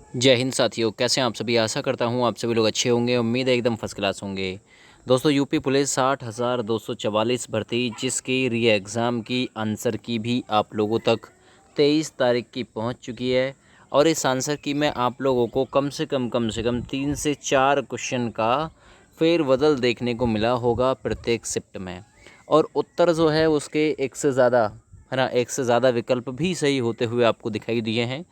जय हिंद साथियों, कैसे हैं आप सभी। आशा करता हूं आप सभी लोग अच्छे होंगे। उम्मीद है एकदम फर्स्ट क्लास होंगे। दोस्तों, यूपी पुलिस 60,244 भर्ती, जिसकी री एग्ज़ाम की आंसर की भी आप लोगों तक 23 तारीख की पहुंच चुकी है। और इस आंसर की में आप लोगों को कम से कम 3 से 4 क्वेश्चन का फेरबदल देखने को मिला होगा प्रत्येक शिफ्ट में। और उत्तर जो है उसके एक से ज़्यादा, है ना, एक से ज़्यादा विकल्प भी सही होते हुए आपको दिखाई दिए हैं।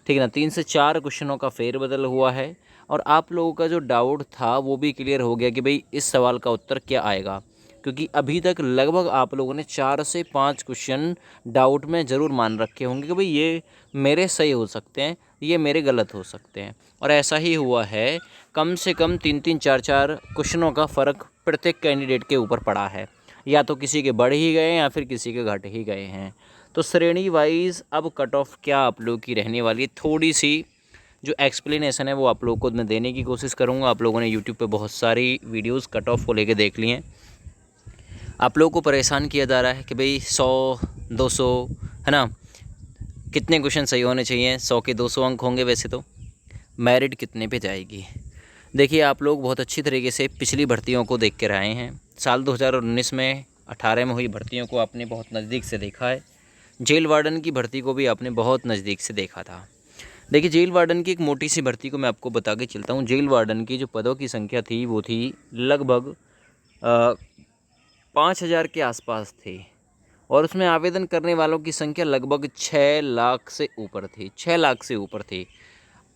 ठीक है ना। 3 से 4 क्वेश्चनों का फेरबदल हुआ है और आप लोगों का जो डाउट था वो भी क्लियर हो गया कि भाई इस सवाल का उत्तर क्या आएगा। क्योंकि अभी तक लगभग आप लोगों ने 4 से 5 क्वेश्चन डाउट में ज़रूर मान रखे होंगे कि भाई ये मेरे सही हो सकते हैं, ये मेरे गलत हो सकते हैं। और ऐसा ही हुआ है। कम से कम 3-3, 4-4 क्वेश्चनों का फ़र्क प्रत्येक कैंडिडेट के ऊपर पड़ा है। या तो किसी के बढ़ ही गए या फिर किसी के घट ही गए हैं। तो श्रेणी वाइज अब कट ऑफ क्या आप लोग की रहने वाली है, थोड़ी सी जो एक्सप्लेनेशन है वो आप लोगों को मैं देने की कोशिश करूँगा। आप लोगों ने यूट्यूब पे बहुत सारी वीडियोस कट ऑफ को लेके देख ली हैं। आप लोगों को परेशान किया जा रहा है कि भाई 100-200, है ना, कितने क्वेश्चन सही होने चाहिए। 100 के 200 अंक होंगे वैसे तो। मेरिट कितने पे जाएगी। देखिए, आप लोग बहुत अच्छी तरीके से पिछली भर्तियों को देख कर आए हैं। साल 2019 में 18 में हुई भर्तियों को आपने बहुत नज़दीक से देखा है। जेल वार्डन की भर्ती को भी आपने बहुत नज़दीक से देखा था। देखिए, जेल वार्डन की एक मोटी सी भर्ती को मैं आपको बता के चलता हूँ। जेल वार्डन की जो पदों की संख्या थी वो थी लगभग 5,000 के आसपास थी। और उसमें आवेदन करने वालों की संख्या लगभग 6 लाख से ऊपर थी। 6 लाख से ऊपर थी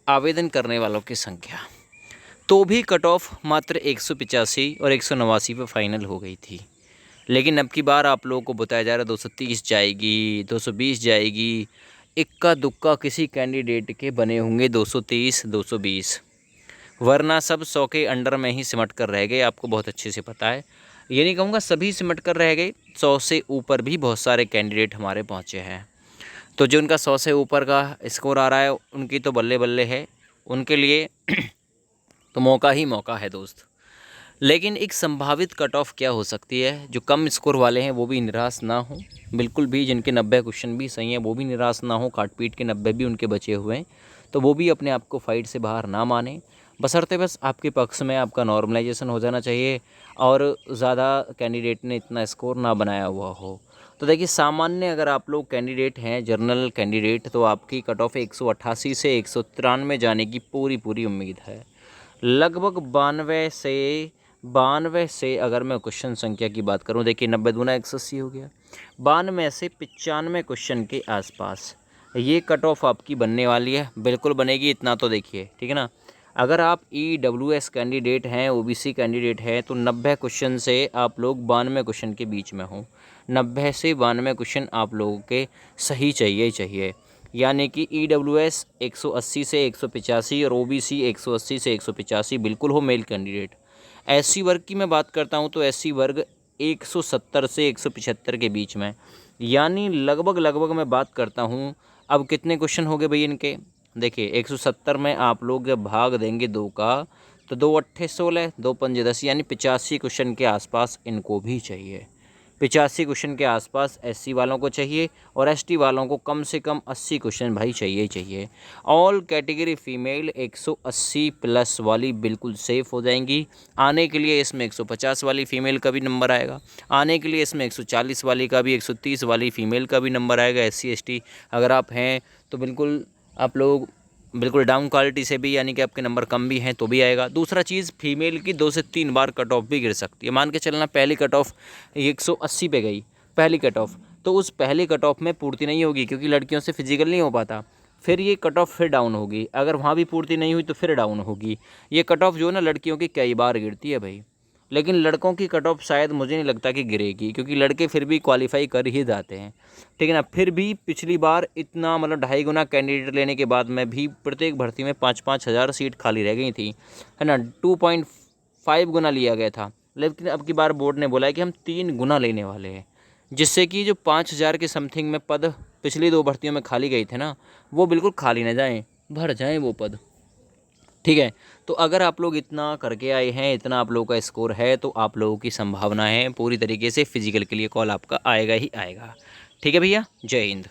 आवेदन करने वालों की संख्या। तो भी कट ऑफ मात्र 185 और 189 पे फाइनल हो गई थी। लेकिन अब की बार आप लोगों को बताया जा रहा है 230 जाएगी, 220 जाएगी। इक्का दुक्का किसी कैंडिडेट के बने होंगे 230, 220, वरना सब 100 के अंडर में ही सिमट कर रह गए। आपको बहुत अच्छे से पता है। ये नहीं कहूँगा सभी सिमट कर रह गए, 100 से ऊपर भी बहुत सारे कैंडिडेट हमारे पहुँचे हैं। तो जो उनका 100 से ऊपर का स्कोर आ रहा है उनकी तो बल्ले बल्ले है, उनके लिए तो मौका ही मौका है दोस्त। लेकिन एक संभावित कट ऑफ क्या हो सकती है, जो कम स्कोर वाले हैं वो भी निराश ना हो, बिल्कुल भी। जिनके 90 क्वेश्चन भी सही हैं वो भी निराश ना हो, काट पीट के 90 भी उनके बचे हुए हैं, तो वो भी अपने आप को फाइट से बाहर ना माने। बशर्ते बस आपके पक्ष में आपका नॉर्मलाइजेशन हो जाना चाहिए और ज़्यादा कैंडिडेट ने इतना स्कोर ना बनाया हुआ हो। तो देखिए, सामान्य अगर आप लोग कैंडिडेट हैं, जर्नल कैंडिडेट, तो आपकी कट ऑफ 188 से 193 जाने की पूरी पूरी उम्मीद है। लगभग 92 से अगर मैं क्वेश्चन संख्या की बात करूं, देखिए 90 दूना 180 हो गया। 92 से 95 क्वेश्चन के आसपास ये कट ऑफ आपकी बनने वाली है। बिल्कुल बनेगी, इतना तो देखिए, ठीक है ना। अगर आप EWS कैंडिडेट हैं, OBC कैंडिडेट हैं, तो 90 क्वेश्चन से आप लोग 92 क्वेश्चन के बीच में हों। 90 से 92 क्वेश्चन आप लोगों के सही चाहिए ही चाहिए। यानी कि EWS 180 से 185 और OBC 180 से 185 बिल्कुल हो मेल कैंडिडेट। SC वर्ग की मैं बात करता हूं तो SC वर्ग 170 से 175 के बीच में। यानी लगभग मैं बात करता हूं, अब कितने क्वेश्चन हो गए भाई इनके। देखिए, 170 में आप लोग जब भाग देंगे 2 का, तो 2 अट्ठे 16, 2 पंजे 10, यानी 85 क्वेश्चन के आसपास इनको भी चाहिए। 85 क्वेश्चन के आसपास SC वालों को चाहिए और ST वालों को कम से कम 80 क्वेश्चन भाई चाहिए ही चाहिए। ऑल कैटेगरी फ़ीमेल 180 प्लस वाली बिल्कुल सेफ़ हो जाएंगी। आने के लिए इसमें 150 वाली फ़ीमेल का भी नंबर आएगा। आने के लिए इसमें 140 वाली का भी, 130 वाली फ़ीमेल का भी नंबर आएगा। SC ST अगर आप हैं तो बिल्कुल आप लोग बिल्कुल डाउन क्वालिटी से भी, यानी कि आपके नंबर कम भी हैं तो भी आएगा। दूसरा चीज़, फीमेल की 2 से 3 बार कट ऑफ भी गिर सकती है। मान के चलना पहली कट ऑफ 180 पे गई, पहली कट ऑफ, तो उस पहली कट ऑफ में पूर्ति नहीं होगी क्योंकि लड़कियों से फिजिकल नहीं हो पाता। फिर ये कट ऑफ फिर डाउन होगी, अगर वहाँ भी पूर्ति नहीं हुई तो फिर डाउन होगी। ये कट ऑफ जो है ना, लड़कियों की कई बार गिरती है भाई। लेकिन लड़कों की कट ऑफ शायद मुझे नहीं लगता कि गिरेगी, क्योंकि लड़के फिर भी क्वालिफाई कर ही जाते हैं, ठीक है ना। फिर भी पिछली बार इतना मतलब 2.5 गुना कैंडिडेट लेने के बाद में भी प्रत्येक भर्ती में 5-5 हज़ार सीट खाली रह गई थी, है ना। 2.5 गुना लिया गया था। लेकिन अब की बार बोर्ड ने बोला है कि हम 3 गुना लेने वाले हैं, जिससे कि जो 5,000 के समथिंग में पद पिछली 2 भर्तियों में खाली गई थे ना, वो बिल्कुल खाली न जाएँ, भर जाएँ वो पद, ठीक है। तो अगर आप लोग इतना करके आए हैं, इतना आप लोगों का स्कोर है, तो आप लोगों की संभावना है पूरी तरीके से फिजिकल के लिए कॉल आपका आएगा ही आएगा। ठीक है भैया, जय हिंद।